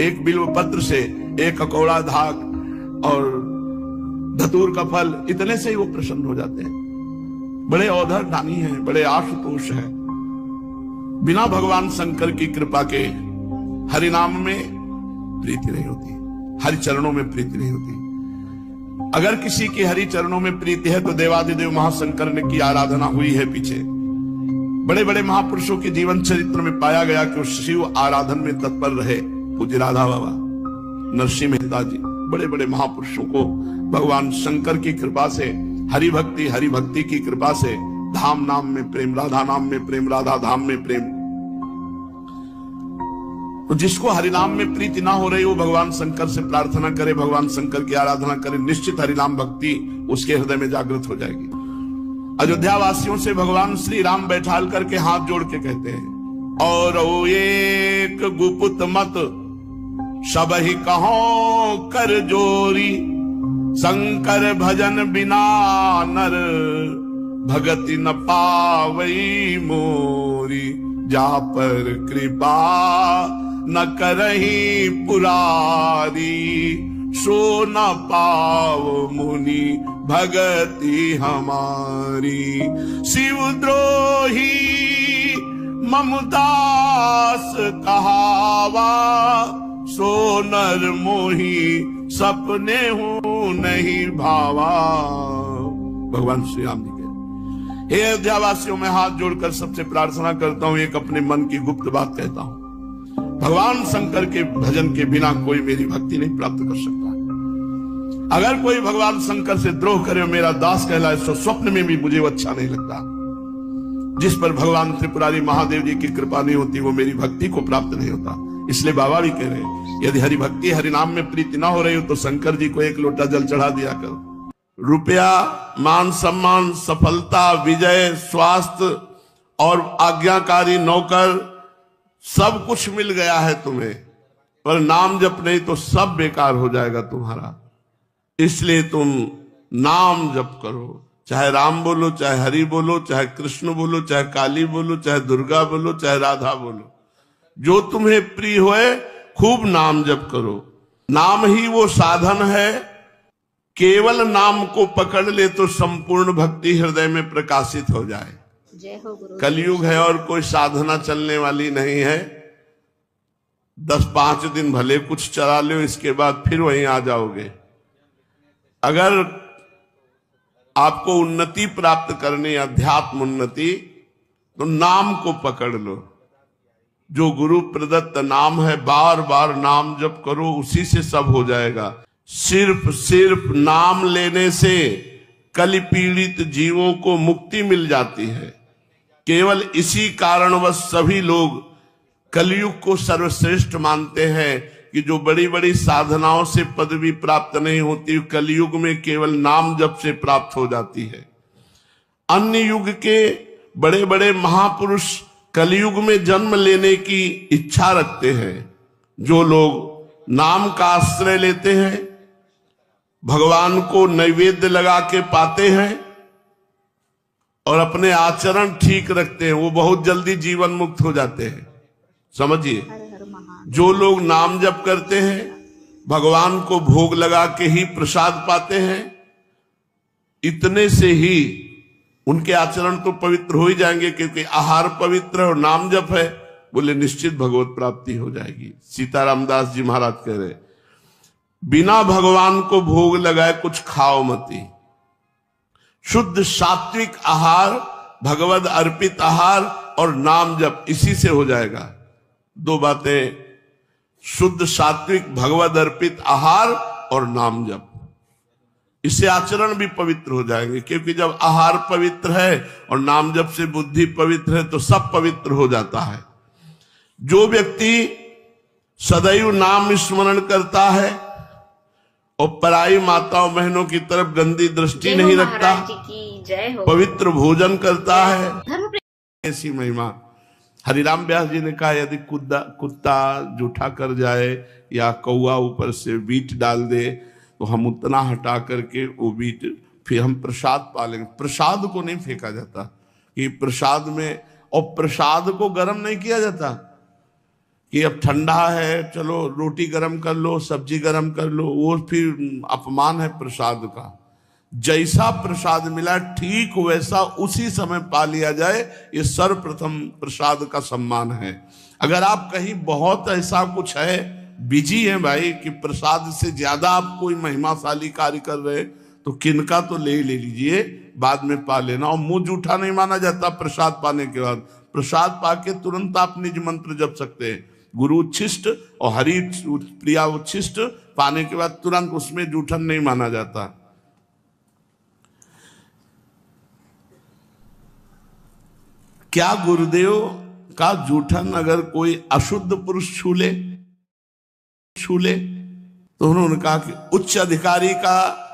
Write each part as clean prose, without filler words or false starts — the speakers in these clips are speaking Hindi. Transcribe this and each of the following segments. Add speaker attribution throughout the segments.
Speaker 1: एक बिल्व पत्र से, एक ककौड़ा धाग और धतूर का फल, इतने से ही वो प्रसन्न हो जाते हैं। बड़े औधर दानी हैं, बड़े आशुतोष हैं। बिना भगवान शंकर की कृपा के हरि नाम में प्रीति नहीं होती, हरि चरणों में प्रीति नहीं होती। अगर किसी की हरि चरणों में प्रीति है तो देवादिदेव महाशंकर ने की आराधना हुई है पीछे। बड़े बड़े महापुरुषों के जीवन चरित्र में पाया गया कि वो शिव आराधन में तत्पर रहे। पूज्य राधा बाबा, नरसिंह मेहता जी, बड़े बड़े महापुरुषों को भगवान शंकर की कृपा से, हरि भक्ति की कृपा से धाम नाम में प्रेम, राधा नाम में प्रेम, राधा धाम में प्रेम। तो जिसको हरि नाम में प्रीति ना हो रही वो भगवान शंकर से प्रार्थना करे, भगवान शंकर की आराधना करे, निश्चित हरि नाम भक्ति उसके हृदय में जागृत हो जाएगी। अयोध्या वासियों से भगवान श्री राम बैठाल करके हाथ जोड़ के कहते हैं, और वो एक गुपुत मत सब ही कहो कर जोरी, शंकर भजन बिना नर भगति न पावई मोरी, जा पर कृपा न करही पुरारी, सो न पाव मुनि भगति हमारी। शिवद्रोही ममदास कहावा, सो नर मोही सपने हूं नहीं भावा। भगवान श्री राम जी के हे अयोध्यावासियों, में हाथ जोड़कर सबसे प्रार्थना करता हूं, एक अपने मन की गुप्त बात कहता हूं। भगवान शंकर के भजन के बिना कोई मेरी भक्ति नहीं प्राप्त कर सकता। अगर कोई भगवान शंकर से द्रोह करे और मेरा दास कहलाए तो स्वप्न में भी मुझे वो अच्छा नहीं लगता। जिस पर भगवान त्रिपुरारी महादेव जी की कृपा नहीं होती वो मेरी भक्ति को प्राप्त नहीं होता। इसलिए बाबा भी कह रहे हैं, यदि हरि भक्ति हरि नाम में प्रीति ना हो रही हो तो शंकर जी को एक लोटा जल चढ़ा दिया करो। रुपया, मान सम्मान, सफलता, विजय, स्वास्थ्य और आज्ञाकारी नौकर, सब कुछ मिल गया है तुम्हें, पर नाम जप नहीं तो सब बेकार हो जाएगा तुम्हारा। इसलिए तुम नाम जप करो, चाहे राम बोलो, चाहे हरि बोलो, चाहे कृष्ण बोलो, चाहे काली बोलो, चाहे दुर्गा बोलो, चाहे राधा बोलो, जो तुम्हें प्रिय होए खूब नाम जप करो। नाम ही वो साधन है, केवल नाम को पकड़ ले तो संपूर्ण भक्ति हृदय में प्रकाशित हो जाए। कलयुग है और कोई साधना चलने वाली नहीं है। 10-5 दिन भले कुछ चला लो, इसके बाद फिर वहीं आ जाओगे। अगर आपको उन्नति प्राप्त करनी, अध्यात्म उन्नति, तो नाम को पकड़ लो। जो गुरु प्रदत्त नाम है, बार बार नाम जप करो, उसी से सब हो जाएगा। सिर्फ नाम लेने से कलि पीड़ित जीवों को मुक्ति मिल जाती है। केवल इसी कारणवश सभी लोग कलयुग को सर्वश्रेष्ठ मानते हैं कि जो बड़ी बड़ी साधनाओं से पदवी प्राप्त नहीं होती, कलयुग में केवल नाम जप से प्राप्त हो जाती है। अन्य युग के बड़े बड़े महापुरुष कलयुग में जन्म लेने की इच्छा रखते हैं। जो लोग नाम का आश्रय लेते हैं, भगवान को नैवेद्य लगा के पाते हैं और अपने आचरण ठीक रखते हैं, वो बहुत जल्दी जीवन मुक्त हो जाते हैं। समझिए, जो लोग नाम जप करते हैं, भगवान को भोग लगा के ही प्रसाद पाते हैं, इतने से ही उनके आचरण तो पवित्र हो ही जाएंगे, क्योंकि आहार पवित्र और नाम जप है, बोले निश्चित भगवत प्राप्ति हो जाएगी। सीताराम दास जी महाराज कह रहे, बिना भगवान को भोग लगाए कुछ खाओ मती। शुद्ध सात्विक आहार, भगवद अर्पित आहार और नाम जप, इसी से हो जाएगा। 2 बातें, शुद्ध सात्विक भगवद अर्पित आहार और नाम जप, इससे आचरण भी पवित्र हो जाएंगे। क्योंकि जब आहार पवित्र है और नाम जप से बुद्धि पवित्र है तो सब पवित्र हो जाता है। जो व्यक्ति सदैव नाम स्मरण करता है और पराई माताओं बहनों की तरफ गंदी दृष्टि नहीं रखता, पवित्र भोजन करता है, ऐसी महिमा। हरिराम व्यास जी ने कहा, यदि कुत्ता जूठा कर जाए या कौआ ऊपर से बीट डाल दे तो हम उतना हटा करके वो बीट फिर हम प्रसाद पालेंगे। प्रसाद को नहीं फेंका जाता कि प्रसाद में, और प्रसाद को गर्म नहीं किया जाता, कि अब ठंडा है, चलो रोटी गरम कर लो, सब्जी गरम कर लो, वो फिर अपमान है प्रसाद का। जैसा प्रसाद मिला ठीक वैसा उसी समय पा लिया जाए, ये सर्वप्रथम प्रसाद का सम्मान है। अगर आप कहीं बहुत ऐसा कुछ है, बिजी है भाई, कि प्रसाद से ज्यादा आप कोई महिमाशाली कार्य कर रहे, तो किनका तो ले लीजिए, बाद में पा लेना। और मुंह जूठा नहीं माना जाता प्रसाद पाने के बाद। प्रसाद पाके तुरंत आप निज मंत्र जप सकते हैं, गुरु उच्छिष्ट और हरि प्रिया उच्छिष्ट पाने के बाद तुरंत उसमें जूठन नहीं माना जाता। क्या गुरुदेव का जूठन अगर कोई अशुद्ध पुरुष छू ले तो उन्होंने कहा कि उच्च अधिकारी का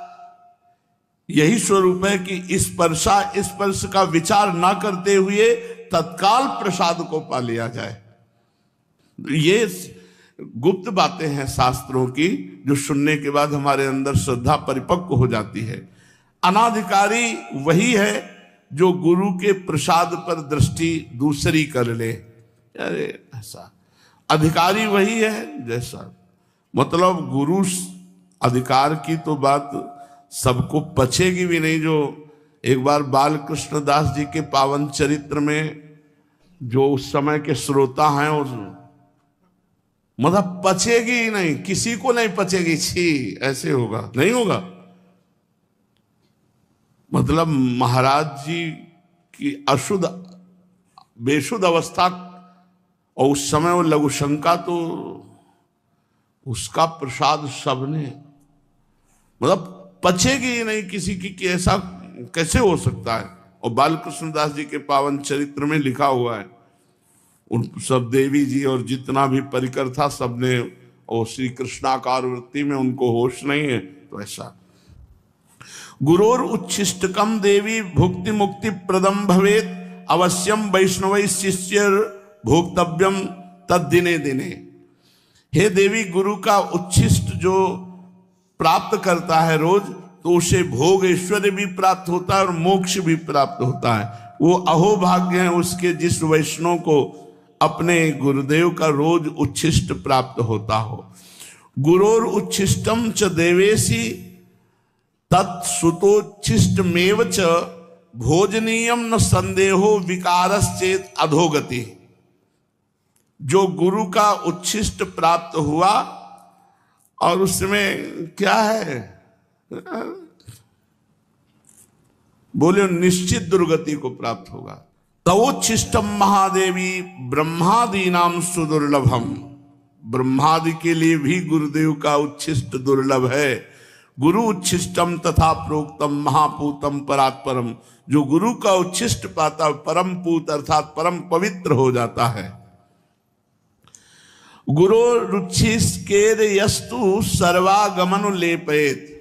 Speaker 1: यही स्वरूप है कि स्पर्श का विचार ना करते हुए तत्काल प्रसाद को पा लिया जाए। ये गुप्त बातें हैं शास्त्रों की, जो सुनने के बाद हमारे अंदर श्रद्धा परिपक्व हो जाती है। अनाधिकारी वही है जो गुरु के प्रसाद पर दृष्टि दूसरी कर ले। अरे ऐसा अधिकारी वही है जैसा, मतलब गुरु अधिकार की तो बात सबको पचेगी भी नहीं। जो एक बार बाल कृष्ण दास जी के पावन चरित्र में जो उस समय के श्रोता हैं, उस मतलब पचेगी ही नहीं, किसी को नहीं पचेगी, छी ऐसे होगा, नहीं होगा। मतलब महाराज जी की अशुद्ध बेशुद्ध अवस्था, और उस समय वो लघुशंका, तो उसका प्रसाद सबने, मतलब पचेगी ही नहीं किसी की, कि ऐसा कैसे हो सकता है। और बालकृष्ण दास जी के पावन चरित्र में लिखा हुआ है, उन सब देवी जी और जितना भी परिकर था सबने, और श्री कृष्णाकार वृत्ति में उनको होश नहीं है। तो ऐसा गुरोर उच्छिष्टकम देवी भुक्ति मुक्ति प्रदम भवेत अवश्यम वैष्णव शिष्य भोक्तव्यम तद दिने दिने। हे देवी, गुरु का उच्छिष्ट जो प्राप्त करता है रोज, तो उसे भोग ऐश्वर्य भी प्राप्त होता है और मोक्ष भी प्राप्त होता है। वो अहोभाग्य है उसके जिस वैष्णव को अपने गुरुदेव का रोज उच्छिष्ट प्राप्त होता हो। गुरोर उच्छिष्टम च देवेशी तत्सुतोच्छिष्टमेव च भोजनीयम न संदेहो विकारश्चेत अधोगति। जो गुरु का उच्छिष्ट प्राप्त हुआ और उसमें क्या है, बोले निश्चित दुर्गति को प्राप्त होगा। तवोच्छिष्टम महादेवी ब्रह्मादीनाम सुदुर्लभम। ब्रह्मादि के लिए भी गुरुदेव का उच्छिष्ट दुर्लभ है। गुरु उच्छिष्टम तथा प्रोक्तम महापूतम परात्परम। जो गुरु का उच्छिष्ट पाता परम पूत अर्थात परम पवित्र हो जाता है। गुरु रुचिस्केर यस्तु सर्वागमन लेपेत।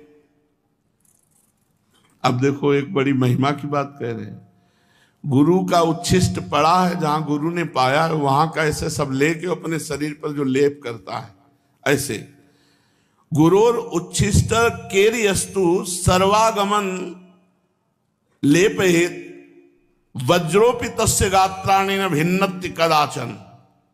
Speaker 1: अब देखो एक बड़ी महिमा की बात कह रहे हैं। गुरु का उच्छिष्ट पड़ा है, जहां गुरु ने पाया है वहां का ऐसे सब लेके अपने शरीर पर जो लेप करता है, ऐसे गुरोर उच्छिष्ट केर्यस्तु सर्वागमन लेपहित वज्रोपि तस्य गात्राणि न भिन्नति कदाचन।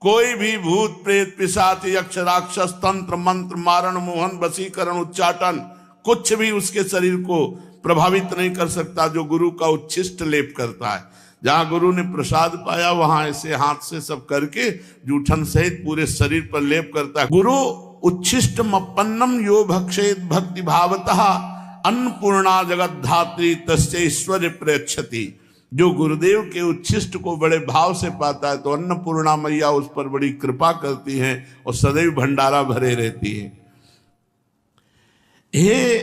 Speaker 1: कोई भी भूत प्रेत पिशाच यक्ष राक्षस तंत्र मंत्र मारण मोहन वशीकरण उच्चाटन कुछ भी उसके शरीर को प्रभावित नहीं कर सकता जो गुरु का उच्छिष्ट लेप करता है। जहां गुरु ने प्रसाद पाया वहां ऐसे हाथ से सब करके जूठन सहित पूरे शरीर पर लेप करता है। गुरु उच्छिष्टम अपन्नम यो भक्षेत भक्ति भावतः अन्नपूर्णा जगत धात्री तस्य ऐश्वर्य प्रेक्षति। जो गुरुदेव के उच्छिष्ट को बड़े भाव से पाता है तो अन्नपूर्णा मैया उस पर बड़ी कृपा करती हैं और सदैव भंडारा भरे रहती है। हे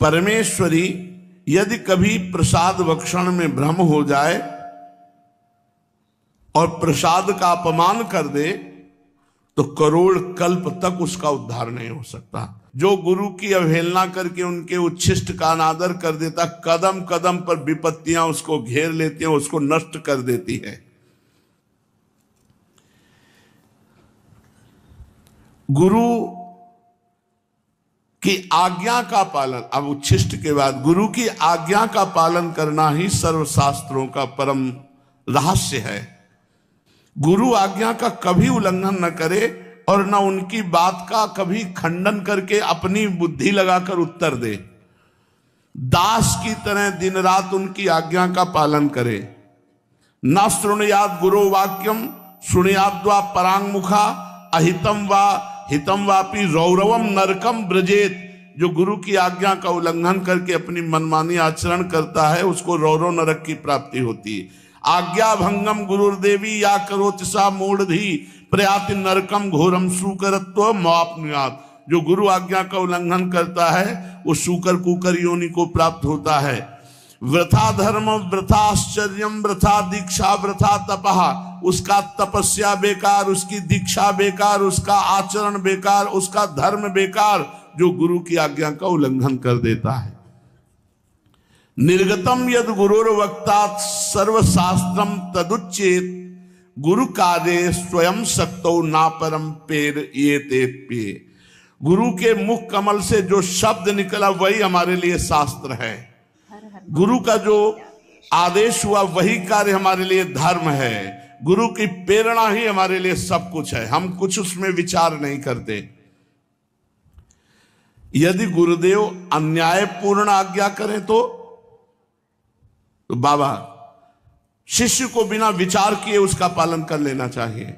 Speaker 1: परमेश्वरी, यदि कभी प्रसाद भक्षण में भ्रम हो जाए और प्रसाद का अपमान कर दे तो करोड़ कल्प तक उसका उद्धार नहीं हो सकता। जो गुरु की अवहेलना करके उनके उच्छिष्ट का अनादर कर देता, कदम कदम पर विपत्तियां उसको घेर लेती हैं, उसको नष्ट कर देती है। गुरु की आज्ञा का पालन, अब उच्छिष्ट के बाद गुरु की आज्ञा का पालन करना ही सर्वशास्त्रों का परम रहस्य है। गुरु आज्ञा का कभी उल्लंघन न करे और न उनकी बात का कभी खंडन करके अपनी बुद्धि लगाकर उत्तर दे। दास की तरह दिन रात उनकी आज्ञा का पालन करे। न शृणुयाद गुरो वाक्यम शृणुयाद्वा परांगमुखा अहितम वा हितम वापि रौरवम नरकम ब्रजेत। जो गुरु की आज्ञा का उल्लंघन करके अपनी मनमानी आचरण करता है उसको रौरव नरक की प्राप्ति होती है। आज्ञा भंगम गुरुर्देवी या करोति सा मूढ़धि प्रयाति नरकम घोरम सुकरत्व मापनुयात। जो गुरु आज्ञा का उल्लंघन करता है वो सूकर कुकर योनि को प्राप्त होता है। वृथा धर्म वृथा आश्चर्यम वृथा दीक्षा वृथा तपहा। उसका तपस्या बेकार, उसकी दीक्षा बेकार, उसका आचरण बेकार, उसका धर्म बेकार, जो गुरु की आज्ञा का उल्लंघन कर देता है। निर्गतम यद गुरुर वक्तात् सर्वशास्त्रम तदुच्चेत गुरु कार्ये स्वयं शक्तो ना परम पेर ये तेप्ये। गुरु के मुख कमल से जो शब्द निकला वही हमारे लिए शास्त्र है। गुरु का जो आदेश हुआ वही कार्य हमारे लिए धर्म है। गुरु की प्रेरणा ही हमारे लिए सब कुछ है। हम कुछ उसमें विचार नहीं करते। यदि गुरुदेव अन्यायपूर्ण आज्ञा करें तो बाबा शिष्य को बिना विचार किए उसका पालन कर लेना चाहिए।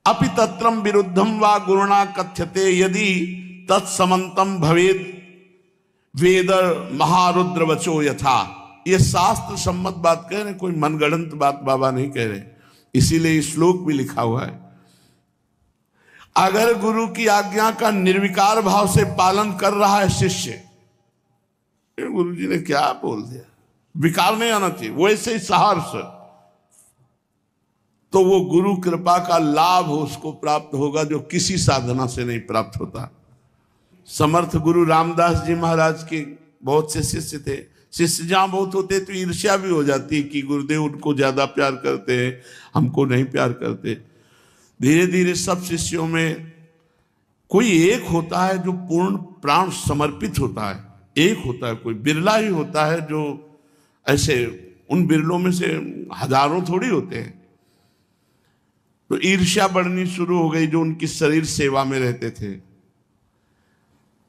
Speaker 1: अपि तत्रम विरुद्धम वा गुरुणा कथ्यते यदि तत्समंतम भवेद वेद महारुद्र वचो यथा। ये शास्त्र सम्मत बात कह रहे, कोई मनगढ़ंत बात बाबा नहीं कह रहे। इसीलिए श्लोक भी लिखा हुआ है। अगर गुरु की आज्ञा का निर्विकार भाव से पालन कर रहा है शिष्य, गुरु जी ने क्या बोल दिया, विकार नहीं आना चाहिए, वैसे ही सहर्ष, तो वो गुरु कृपा का लाभ उसको प्राप्त होगा जो किसी साधना से नहीं प्राप्त होता। समर्थ गुरु रामदास जी महाराज के बहुत से शिष्य थे। शिष्य जहां बहुत होते तो ईर्ष्या भी हो जाती कि गुरुदेव उनको ज्यादा प्यार करते हैं, हमको नहीं प्यार करते। धीरे धीरे सब शिष्यों में कोई एक होता है जो पूर्ण प्राण समर्पित होता है। एक होता है, कोई बिरला ही होता है जो ऐसे, उन बिरलों में से हजारों थोड़ी होते हैं। तो ईर्ष्या बढ़नी शुरू हो गई जो उनकी शरीर सेवा में रहते थे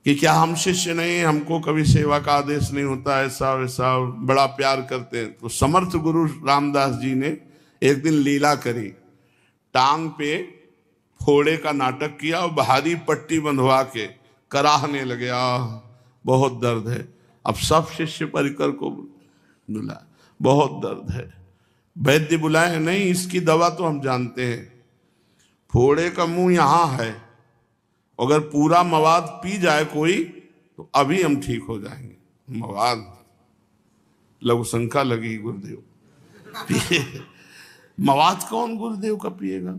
Speaker 1: कि क्या हम शिष्य नहीं, हमको कभी सेवा का आदेश नहीं होता, ऐसा वैसा, बड़ा प्यार करते हैं। तो समर्थ गुरु रामदास जी ने एक दिन लीला करी, टांग पे फोड़े का नाटक किया और भारी पट्टी बंधवा के कराहने लगे, बहुत दर्द है। अब सब शिष्य परिकर को बुला, बहुत दर्द है। वैद्य बुलाए, नहीं इसकी दवा तो हम जानते हैं, फोड़े का मुंह यहाँ है, अगर पूरा मवाद पी जाए कोई तो अभी हम ठीक हो जाएंगे। मवाद लघु शंका लगी, गुरुदेव मवाद कौन गुरुदेव का पिएगा।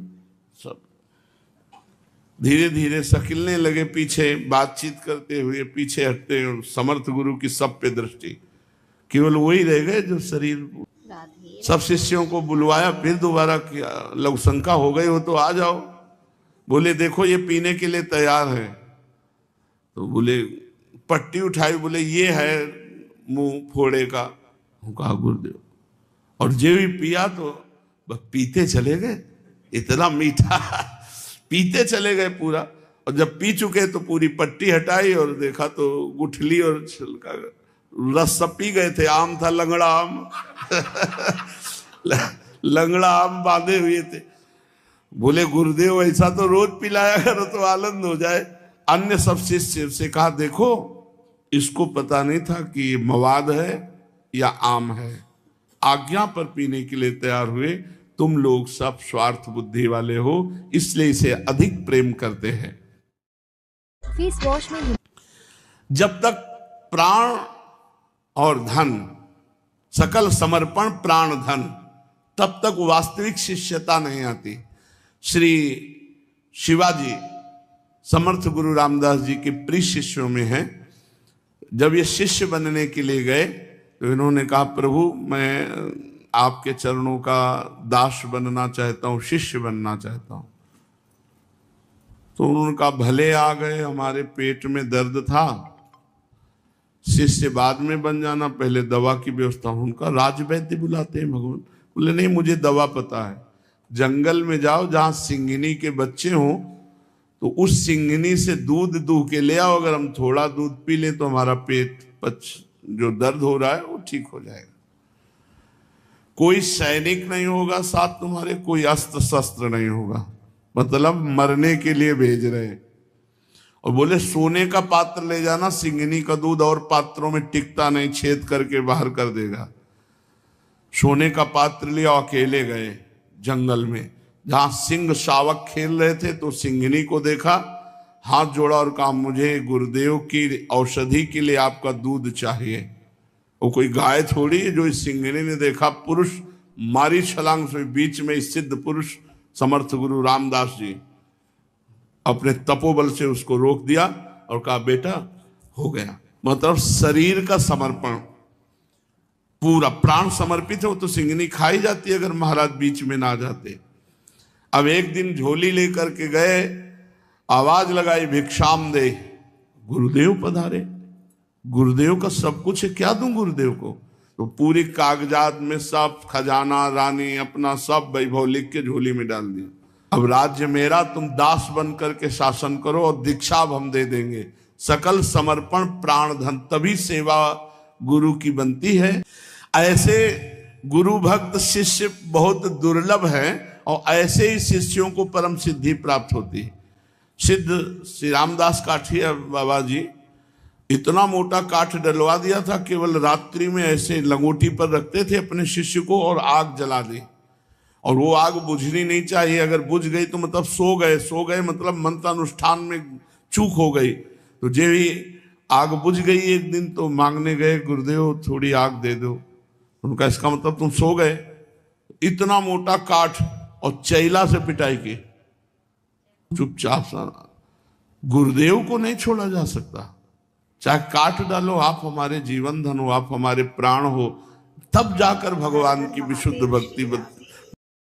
Speaker 1: सब धीरे धीरे सकिलने लगे, पीछे बातचीत करते हुए पीछे हटते। और समर्थ गुरु की सब पे दृष्टि, केवल वही रह गए जो शरीर। सब शिष्यों को बुलवाया, फिर दोबारा किया, लघु शंका हो गई हो तो आ जाओ। बोले देखो ये पीने के लिए तैयार है। तो बोले पट्टी उठाई, बोले ये है मुंह फोड़े का। कहा गुरुदेव, और जो भी पिया तो बस पीते चले गए, इतना मीठा पीते चले गए पूरा। और जब पी चुके तो पूरी पट्टी हटाई और देखा तो गुठली और छिलका रस सब पी गए थे। आम था, लंगड़ा आम लंगड़ा आम बांधे हुए थे। बोले गुरुदेव ऐसा तो रोज पिलाया करो तो आनंद हो जाए। अन्य सब शिष्य से कहा देखो इसको पता नहीं था कि ये मवाद है या आम है, आज्ञा पर पीने के लिए तैयार हुए। तुम लोग सब स्वार्थ बुद्धि वाले हो, इसलिए इसे अधिक प्रेम करते हैं।
Speaker 2: फेस वॉश में
Speaker 1: जब तक प्राण और धन, सकल समर्पण प्राण धन, तब तक वास्तविक शिष्यता नहीं आती। श्री शिवाजी समर्थ गुरु रामदास जी के प्रिय शिष्यों में हैं। जब ये शिष्य बनने के लिए गए तो इन्होंने कहा प्रभु मैं आपके चरणों का दास बनना चाहता हूँ, शिष्य बनना चाहता हूँ। तो उन्होंने कहा भले आ गए, हमारे पेट में दर्द था, शिष्य बाद में बन जाना, पहले दवा की व्यवस्था। उनका राजवैद्य बुलाते हैं भगवान। बोले नहीं मुझे दवा पता है, जंगल में जाओ जहां सिंघनी के बच्चे हों, तो उस सिंघनी से दूध दूह के ले आओ। अगर हम थोड़ा दूध पी लें तो हमारा पेट जो दर्द हो रहा है वो ठीक हो जाएगा। कोई सैनिक नहीं होगा साथ तुम्हारे, कोई अस्त्र शस्त्र नहीं होगा, मतलब मरने के लिए भेज रहे हैं। और बोले सोने का पात्र ले जाना, सिंघनी का दूध और पात्रों में टिकता नहीं, छेद करके बाहर कर देगा। सोने का पात्र लिया, अकेले गए जंगल में, जहां सिंह शावक खेल रहे थे। तो सिंघनी को देखा, हाथ जोड़ा और कहा मुझे गुरुदेव की औषधि के लिए आपका दूध चाहिए। वो कोई गाय थोड़ी है। जो इस सिंघनी ने देखा, पुरुष मारी छलांग से, बीच में सिद्ध पुरुष समर्थ गुरु रामदास जी अपने तपोबल से उसको रोक दिया और कहा बेटा हो गया। मतलब शरीर का समर्पण, पूरा प्राण समर्पित है। वो तो सिंघनी खाई जाती अगर महाराज बीच में ना जाते। अब एक दिन झोली लेकर के गए, आवाज लगाई भिक्षाम दे, गुरुदेव पधारे। गुरुदेव का सब कुछ है, क्या दूं गुरुदेव को? तो पूरी कागजात में सब खजाना, रानी, अपना सब वैभव लिख के झोली में डाल दिया। अब राज्य मेरा, तुम दास बन करके शासन करो और दीक्षा अब हम दे देंगे। सकल समर्पण प्राण धन, तभी सेवा गुरु की बनती है। ऐसे गुरु भक्त शिष्य बहुत दुर्लभ है, और ऐसे ही शिष्यों को परम सिद्धि प्राप्त होती है। सिद्ध श्री रामदास काठिया बाबा जी इतना मोटा काठ डलवा दिया था, केवल रात्रि में ऐसे लंगोटी पर रखते थे अपने शिष्य को और आग जला दी। और वो आग बुझनी नहीं चाहिए, अगर बुझ गई तो मतलब सो गए मतलब मंत्र अनुष्ठान में चूक हो गई। तो जे भी आग बुझ गई एक दिन, तो मांगने गए गुरुदेव थोड़ी आग दे दो। उनका इसका मतलब तुम सो गए। इतना मोटा काठ और चैला से पिटाई की, चुपचाप सा। गुरुदेव को नहीं छोड़ा जा सकता, चाहे काट डालो। आप हमारे जीवन धन हो, आप हमारे प्राण हो, तब जाकर भगवान की विशुद्ध भक्ति